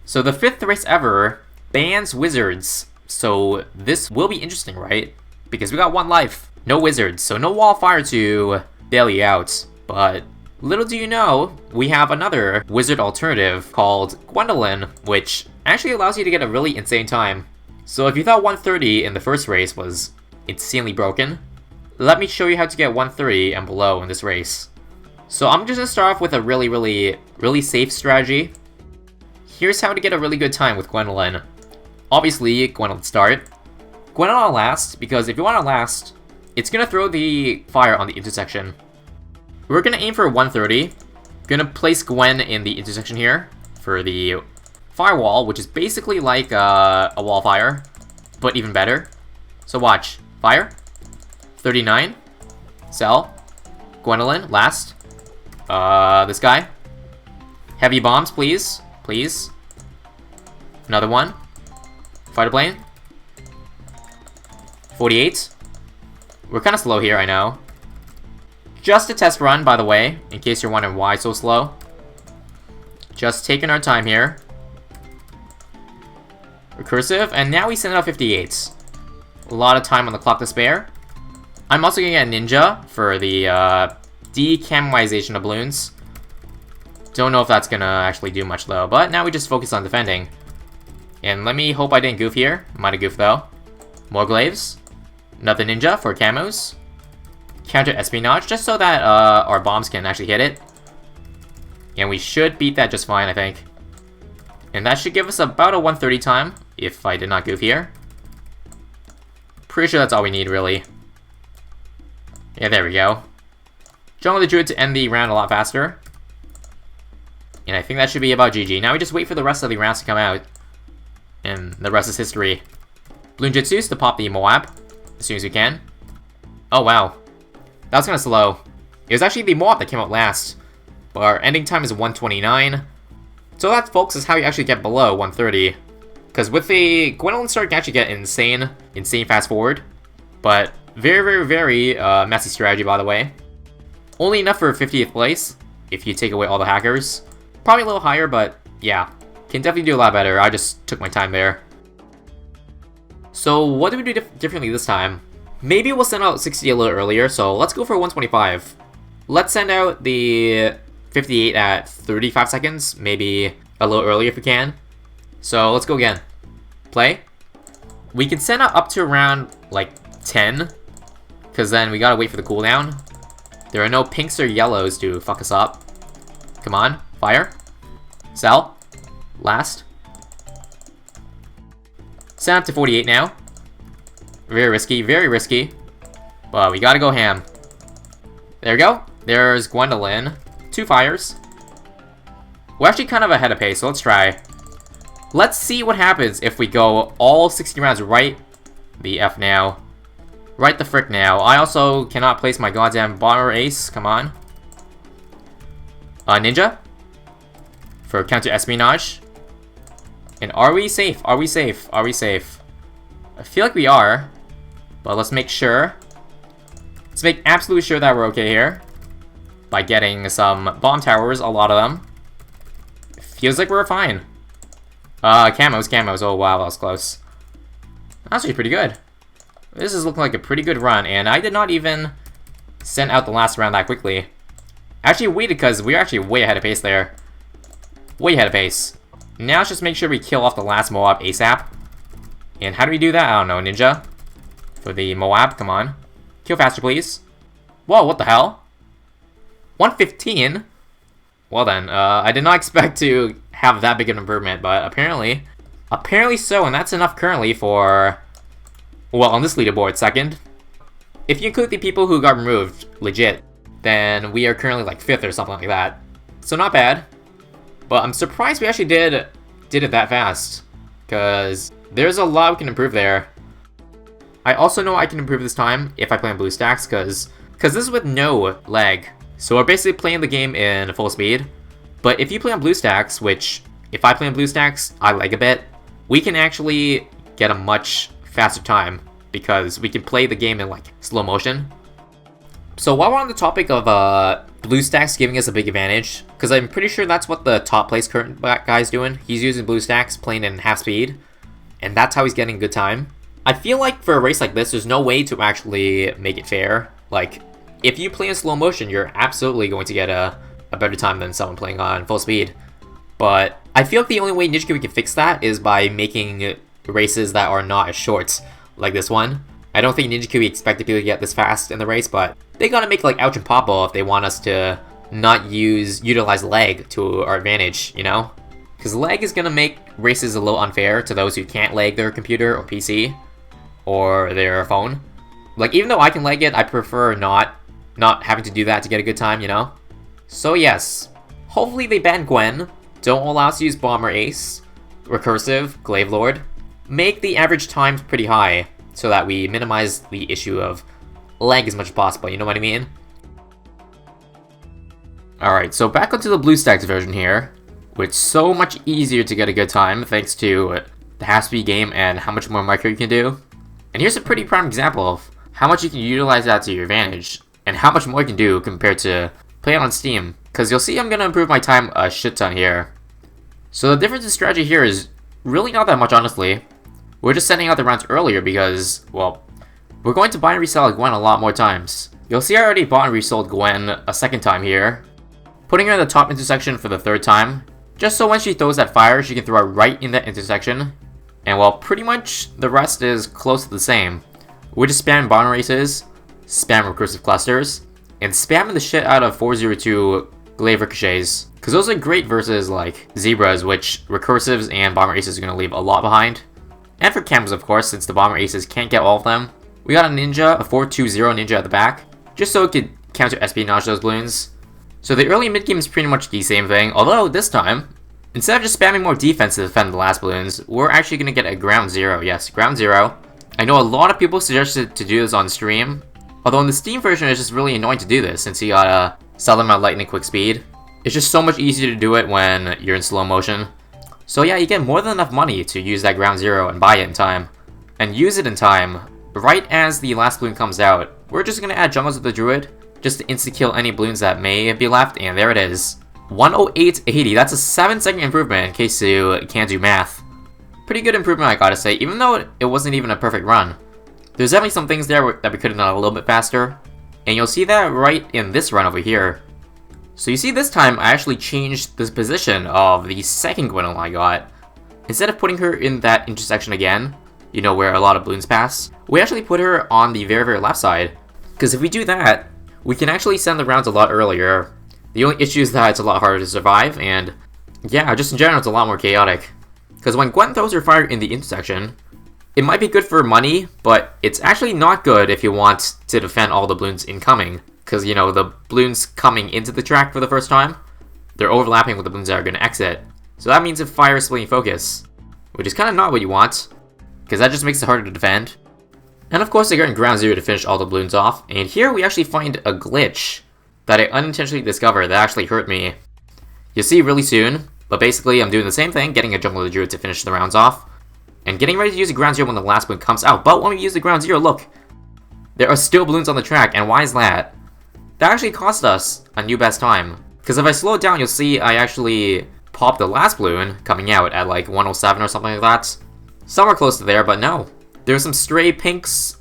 So the 5th race ever bans wizards. So this will be interesting, right? Because we got 1 life. No wizards, so no wildfire to bail you out. But little do you know, we have another wizard alternative called Gwendolyn, which actually allows you to get a really insane time. So if you thought 130 in the first race was insanely broken, let me show you how to get 130 and below in this race. So I'm just gonna start off with a really safe strategy. Here's how to get a really good time with Gwendolyn. Obviously, Gwendolyn start. Gwendolyn last, because if you want to last, it's gonna throw the fire on the intersection. We're gonna aim for 130. Gonna place Gwen in the intersection here for the firewall, which is basically like a wall fire, but even better. So watch. Fire. 39. Sell. Gwendolyn, last. This guy. Heavy bombs, please. Please. Another one. Fighter plane. 48. We're kind of slow here, I know. Just a test run, by the way, in case you're wondering why so slow. Just taking our time here. Recursive, and now we send out 58. A lot of time on the clock to spare. I'm also gonna get a ninja for the decamization of balloons. Don't know if that's gonna actually do much though, but now we just focus on defending. And let me hope I didn't goof here. Might have goofed though. More glaives. Another ninja for camos. Counter espionage, just so that our bombs can actually hit it. And we should beat that just fine, I think. And that should give us about a 130 time, if I did not goof here. Pretty sure that's all we need, really. Yeah, there we go. Jungle the Druid to end the round a lot faster. And I think that should be about GG. Now we just wait for the rest of the rounds to come out. And the rest is history. Bloon Jitsus to pop the Moab as soon as we can. Oh, wow. That was kind of slow. It was actually the Moab that came out last. But our ending time is 129. So that, folks, is how you actually get below 130. Because with the Gwendolyn start, you can actually get insane fast forward. But very messy strategy, by the way. Only enough for 50th place, if you take away all the hackers. Probably a little higher, but yeah. Can definitely do a lot better. I just took my time there. So what do we do differently this time? Maybe we'll send out 60 a little earlier, so let's go for 125. Let's send out the 58 at 35 seconds, maybe a little earlier if we can. So let's go again. Play. We can send out up to around like 10, because then we gotta wait for the cooldown. There are no pinks or yellows to fuck us up. Come on, fire. Sell. Last. Send up to 48 now. Very risky. But we gotta go ham. There we go. There's Gwendolyn. 2 fires. We're actually kind of ahead of pace, so let's try. Let's see what happens if we go all 60 rounds right the F now. Right the frick now. I also cannot place my goddamn bomber ace. Come on. Ninja. For counter espionage. And are we safe? Are we safe? Are we safe? I feel like we are. But let's make sure. Let's make absolutely sure that we're okay here. By getting some bomb towers, a lot of them. Feels like we're fine. Camos. Oh wow, that was close. That's actually pretty good. This is looking like a pretty good run, and I did not even send out the last round that quickly. Actually waited because we were actually way ahead of pace there. Way ahead of pace. Now let's just make sure we kill off the last Moab ASAP. And how do we do that? I don't know, Ninja. For the Moab, come on. Kill faster, please. Whoa, what the hell? 115? Well then, I did not expect to have that big of an improvement, but apparently so, and that's enough currently for, well, on this leaderboard, second. If you include the people who got removed, legit, then we are currently like 5th or something like that. So not bad. But I'm surprised we actually did it that fast, because there's a lot we can improve there. I also know I can improve this time if I play on BlueStacks, because this is with no lag. So we're basically playing the game in full speed. But if you play on BlueStacks, which if I play on BlueStacks, I lag a bit, we can actually get a much faster time because we can play the game in like slow motion. So while we're on the topic of BlueStacks giving us a big advantage, because I'm pretty sure that's what the top place current guy's doing. He's using BlueStacks, playing in half speed, and that's how he's getting a good time. I feel like for a race like this, there's no way to actually make it fair. Like, if you play in slow motion, you're absolutely going to get a better time than someone playing on full speed. But I feel like the only way Ninja Kiwi can fix that is by making races that are not as short, like this one. I don't think Ninja Kiwi expected people to get this fast in the race, but they gotta make like ouch and popo if they want us to not utilize lag to our advantage, you know? Because lag is gonna make races a little unfair to those who can't lag their computer or PC or their phone. Like, even though I can lag it, I prefer not having to do that to get a good time, you know? So yes, hopefully they ban Gwen, don't allow us to use Bomber Ace, Recursive, Glaive Lord, make the average times pretty high so that we minimize the issue of lag as much as possible, you know what I mean? Alright, so back onto the BlueStacks version here, which is so much easier to get a good time thanks to the half-speed game and how much more micro you can do. And here's a pretty prime example of how much you can utilize that to your advantage, and how much more you can do compared to playing on Steam. Because you'll see I'm going to improve my time a shit ton here. So the difference in strategy here is really not that much, honestly. We're just sending out the rounds earlier because, well, we're going to buy and resell Gwen a lot more times. You'll see I already bought and resold Gwen a second time here, putting her in the top intersection for the third time, just so when she throws that fire, she can throw it right in that intersection. And well, pretty much the rest is close to the same. We're just spamming bomb races, spam recursive clusters, and spamming the shit out of 402 glaive ricochets. Because those are great versus like zebras, which recursives and bomber aces are going to leave a lot behind. And for cams, of course, since the bomber aces can't get all of them. We got a ninja, a 420 ninja at the back, just so it could counter espionage those balloons. So the early mid game is pretty much the same thing, although this time, instead of just spamming more defense to defend the last balloons, we're actually going to get a ground zero. Yes, ground zero. I know a lot of people suggested to do this on stream, although in the Steam version it's just really annoying to do this since you gotta sell them at lightning quick speed. It's just so much easier to do it when you're in slow motion. So yeah, you get more than enough money to use that ground zero and buy it in time. And use it in time, right as the last balloon comes out. We're just gonna add Jungles of the Druid, just to insta-kill any balloons that may be left, and there it is. 108.80, that's a 7-second improvement in case you can't do math. Pretty good improvement, I gotta say, even though it wasn't even a perfect run. There's definitely some things there that we could have done a little bit faster, and you'll see that right in this run over here. So you see this time I actually changed the position of the second Gwen I got. Instead of putting her in that intersection again, you know, where a lot of balloons pass, we actually put her on the very, very left side. Because if we do that, we can actually send the rounds a lot earlier. The only issue is that it's a lot harder to survive, and yeah, just in general it's a lot more chaotic. Because when Gwen throws her fire in the intersection, it might be good for money, but it's actually not good if you want to defend all the balloons incoming. Because, you know, the balloons coming into the track for the first time, they're overlapping with the balloons that are going to exit. So that means if fire is splitting focus, which is kind of not what you want, because that just makes it harder to defend. And of course they're getting ground zero to finish all the balloons off, and here we actually find a glitch that I unintentionally discovered that actually hurt me. You'll see really soon, but basically I'm doing the same thing, getting a Jungle of the Druid to finish the rounds off, and getting ready to use a ground zero when the last balloon comes out. But when we use the ground zero, look, there are still balloons on the track, and why is that? That actually cost us a new best time. Because if I slow it down, you'll see I actually popped the last balloon coming out at like 107 or something like that. Somewhere close to there, but no. There's some stray pinks,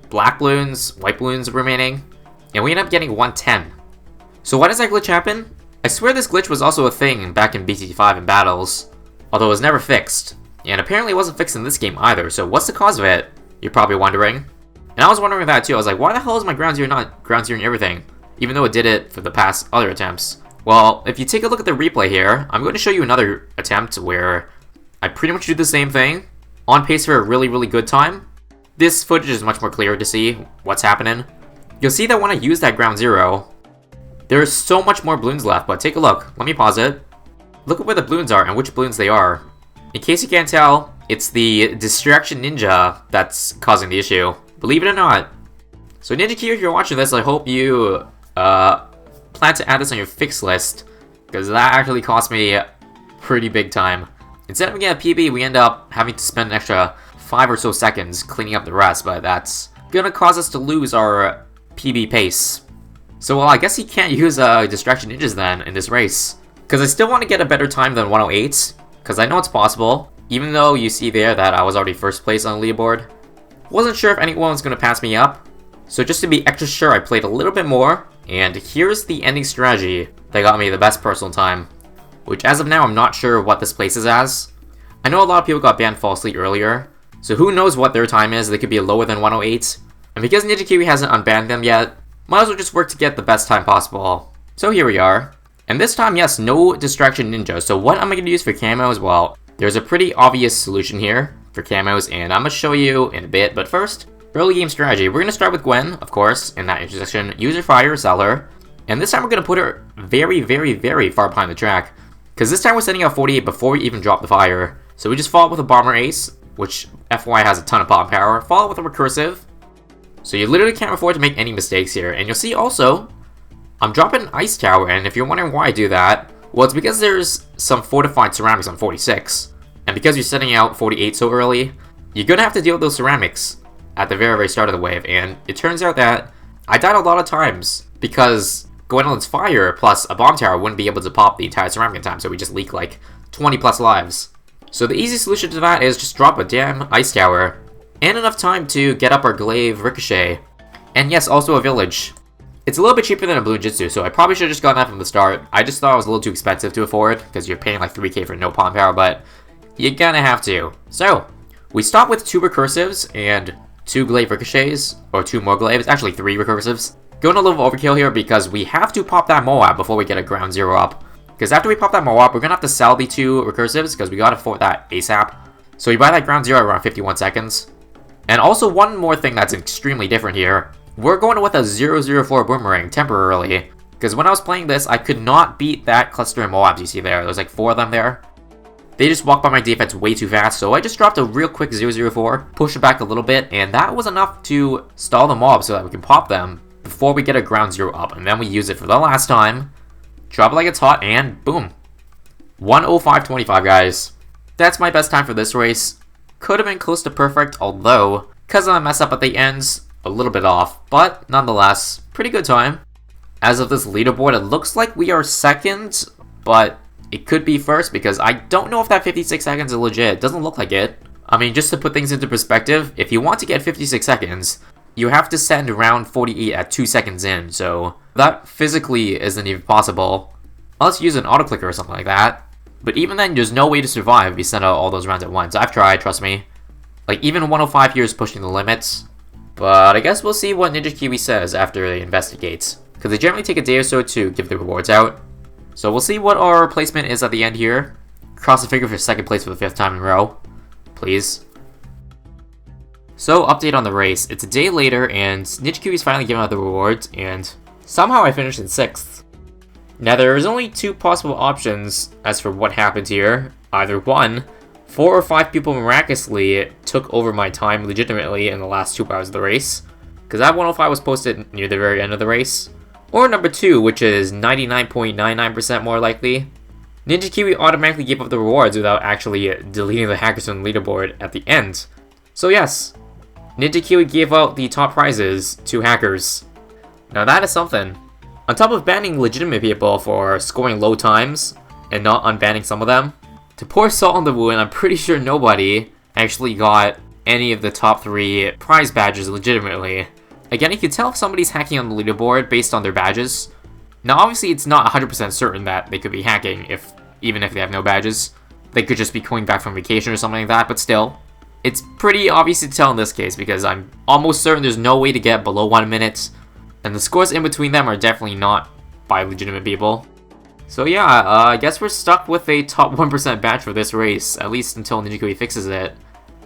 black balloons, white balloons remaining, and we end up getting 110. So why does that glitch happen? I swear this glitch was also a thing back in BT5 in battles, although it was never fixed. And apparently it wasn't fixed in this game either, so what's the cause of it? You're probably wondering. And I was wondering that too. I was like, why the hell is my ground zero not ground zeroing everything? Even though it did it for the past other attempts. Well, if you take a look at the replay here, I'm going to show you another attempt where I pretty much do the same thing, on pace for a really, really good time. This footage is much more clear to see what's happening. You'll see that when I use that ground zero, there's so much more balloons left, but take a look. Let me pause it. Look at where the balloons are and which balloons they are. In case you can't tell, it's the Distraction Ninja that's causing the issue. Believe it or not. So Ninja Kiwi, if you're watching this, I hope you plan to add this on your fix list, because that actually cost me pretty big time. Instead of getting a PB, we end up having to spend an extra 5 or so seconds cleaning up the rest, but that's gonna cause us to lose our PB pace. So, well, I guess he can't use Distraction Ninjas then in this race. Because I still want to get a better time than 108, because I know it's possible, even though you see there that I was already first place on the leaderboard. Wasn't sure if anyone was going to pass me up, so just to be extra sure I played a little bit more, and here's the ending strategy that got me the best personal time, which as of now I'm not sure what this places as. I know a lot of people got banned falsely earlier, so who knows what their time is. They could be lower than 108, and because Ninja Kiwi hasn't unbanned them yet, might as well just work to get the best time possible. So here we are. And this time, yes, no Distraction Ninja. So what am I going to use for camo as well? There's a pretty obvious solution here for camos, and I'm going to show you in a bit. But first, early game strategy. We're going to start with Gwen, of course, in that intersection. Use her fire, sell her. And this time we're going to put her very, very, very far behind the track. Because this time we're sending out 48 before we even drop the fire. So we just follow with a bomber ace, which FY has a ton of bomb power. Follow with a recursive. So you literally can't afford to make any mistakes here. And you'll see also, I'm dropping an ice tower, and if you're wondering why I do that, well, it's because there's some fortified ceramics on 46. And because you're setting out 48 so early, you're going to have to deal with those ceramics at the very, very start of the wave. And it turns out that I died a lot of times because Gwendolyn's fire plus a bomb tower wouldn't be able to pop the entire ceramic in time, so we just leak like 20 plus lives. So the easy solution to that is just drop a damn ice tower and enough time to get up our glaive ricochet. And yes, also a village. It's a little bit cheaper than a Bloon Jitsu, so I probably should have just gotten that from the start. I just thought it was a little too expensive to afford, because you're paying like 3k for no palm power, but you're gonna have to. So, we stop with 2 recursives and 2 glaive ricochets, or 2 more glaives, actually 3 recursives. Going a little overkill here because we have to pop that Moab before we get a ground 0 up. Because after we pop that Moab, we're gonna have to sell the 2 recursives, because we gotta afford that ASAP. So we buy that ground 0 around 51 seconds. And also one more thing that's extremely different here. We're going with a 004 boomerang temporarily, because when I was playing this, I could not beat that cluster of Moabs you see there. There's like 4 of them there. They just walked by my defense way too fast, so I just dropped a real quick 004, pushed it back a little bit, and that was enough to stall the mob so that we can pop them before we get a ground 0 up, and then we use it for the last time, drop it like it's hot, and boom. 1:05:25, guys. That's my best time for this race. Could have been close to perfect, although, because of a mess up at the ends, a little bit off, but nonetheless, pretty good time. As of this leaderboard, it looks like we are second, but it could be first because I don't know if that 56 seconds is legit. It doesn't look like it. I mean, just to put things into perspective, if you want to get 56 seconds, you have to send round 48 at 2 seconds in, so that physically isn't even possible. Unless you use an auto clicker or something like that. But even then, there's no way to survive if you send out all those rounds at once. I've tried, trust me. Like, even 105 here is pushing the limits. But I guess we'll see what Ninja Kiwi says after they investigate. Because they generally take a day or so to give the rewards out. So we'll see what our placement is at the end here. Cross the finger for 2nd place for the 5th time in a row. Please. So, update on the race. It's a day later, and Ninja Kiwi's finally giving out the rewards, and somehow I finished in 6th. Now, there is only 2 possible options as for what happened here. Either 1, 4 or 5 people miraculously took over my time legitimately in the last 2 hours of the race, because that 105 was posted near the very end of the race. Or number 2, which is 99.99% more likely, Ninja Kiwi automatically gave up the rewards without actually deleting the hackers from the leaderboard at the end. So yes, Ninja Kiwi gave out the top prizes to hackers. Now that is something. On top of banning legitimate people for scoring low times and not unbanning some of them, to pour salt on the wound, I'm pretty sure nobody actually got any of the top 3 prize badges legitimately. Again, you can tell if somebody's hacking on the leaderboard based on their badges. Now obviously it's not 100% certain that they could be hacking even if they have no badges. They could just be coming back from vacation or something like that, but still. It's pretty obvious to tell in this case because I'm almost certain there's no way to get below 1 minute. And the scores in between them are definitely not by legitimate people. So yeah, I guess we're stuck with a top 1% badge for this race, at least until Ninja Kiwi fixes it.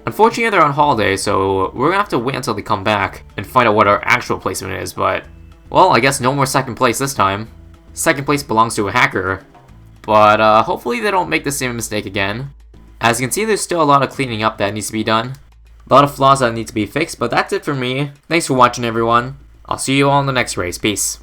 Unfortunately, they're on holiday, so we're gonna have to wait until they come back and find out what our actual placement is, but, well, I guess no more 2nd place this time. 2nd place belongs to a hacker, but hopefully they don't make the same mistake again. As you can see, there's still a lot of cleaning up that needs to be done. A lot of flaws that need to be fixed, but that's it for me. Thanks for watching, everyone. I'll see you all in the next race. Peace.